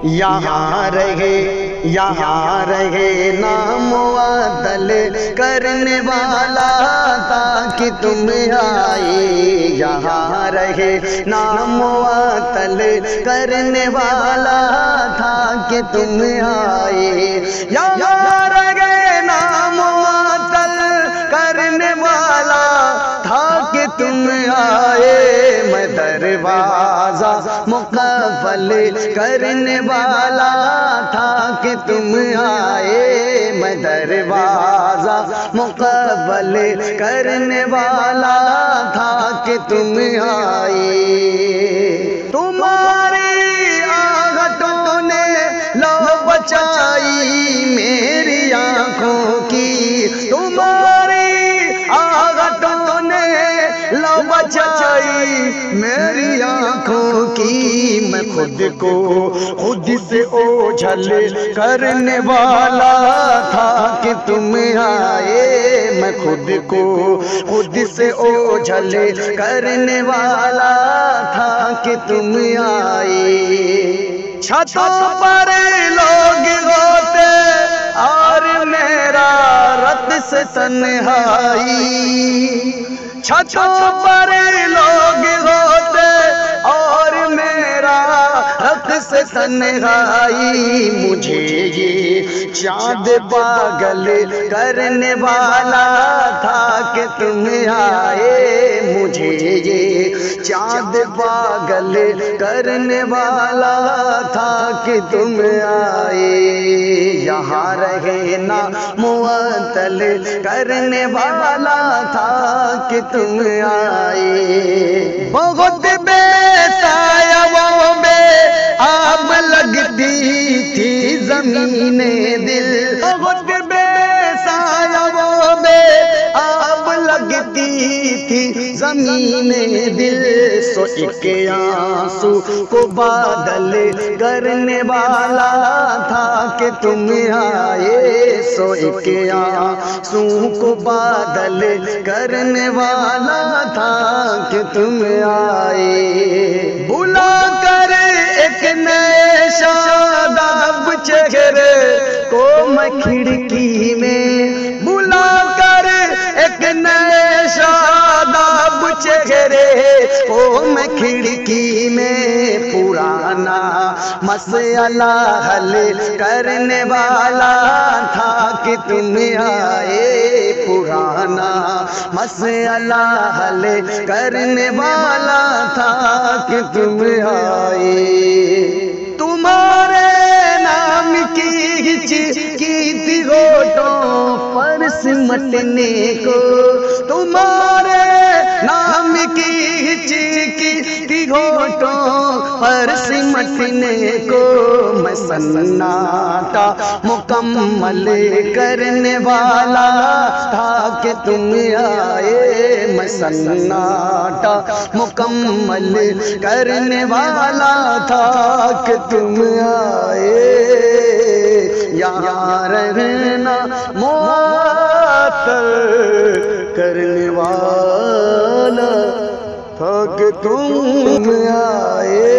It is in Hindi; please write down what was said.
यहाँ रहे नामुअत्तल करने वाला ताकि तुम आए। यहाँ रहे नामुअत्तल करने वाला था कि तुम आए। यहाँ रहे नामुअत्तल करने वाला था कि तुम आए। मैं दरवाजा मुक़फ़्फ़ल करने वाला था कि तुम आए। मैं दरवाजा मुक़फ़्फ़ल करने वाला था कि तुम आए। तुम्हारी आहटों ने लो बचाई मेरी आँखों की। तुम्हारी आहटों ने लो बचाई मेरी आँखों की। मैं खुद को खुद से ओझल करने वाला था कि तुम आए। मैं खुद को खुद से ओझल करने वाला था कि तुम आए। छतों पर लोग होते और मेरा रत से तन्हाई। छतों पर लोग होते और मेरा रत से तन्हाई। मुझे ये चाँद पागल करने वाला था कि तुम आए। मुझे ये चाँद पागल करने वाला था कि तुम आए। यहाँ रहे नामुअत्तल करने वाला था कि तुम आए। बहुत बेसायाओं में आग लगती थी ज़मीने दिल। बहुत बेसायाओं में आग लगती थी ज़मीने दिल। सो एक आंसू को बादल करने वाला था कि तुम आए। सो एक आंसू को बादल करने वाला था कि तुम आए। बुला कर एक नए शादाब चेहरे को मैं खिड़की में। बुला कर एक नए शादाब चेहरे को मैं खिड़की में। पुराना मसला हल करने वाला था कि तुम आए। पुराना मसला हल करने वाला था कि तुम आए। तुम्हारे नाम की थी होठों पर सिमटने को। तुम्हारे नाम की थी होठों पर सिमटने को। मैं सन्नाटा मुकम्मल करने वाला था कि तुम आए। मैं सन्नाटा मुकम्मल करने वाला था कि तुम आए। यहाँ रहना मुअत्तल करने वाला था कि तुम आए।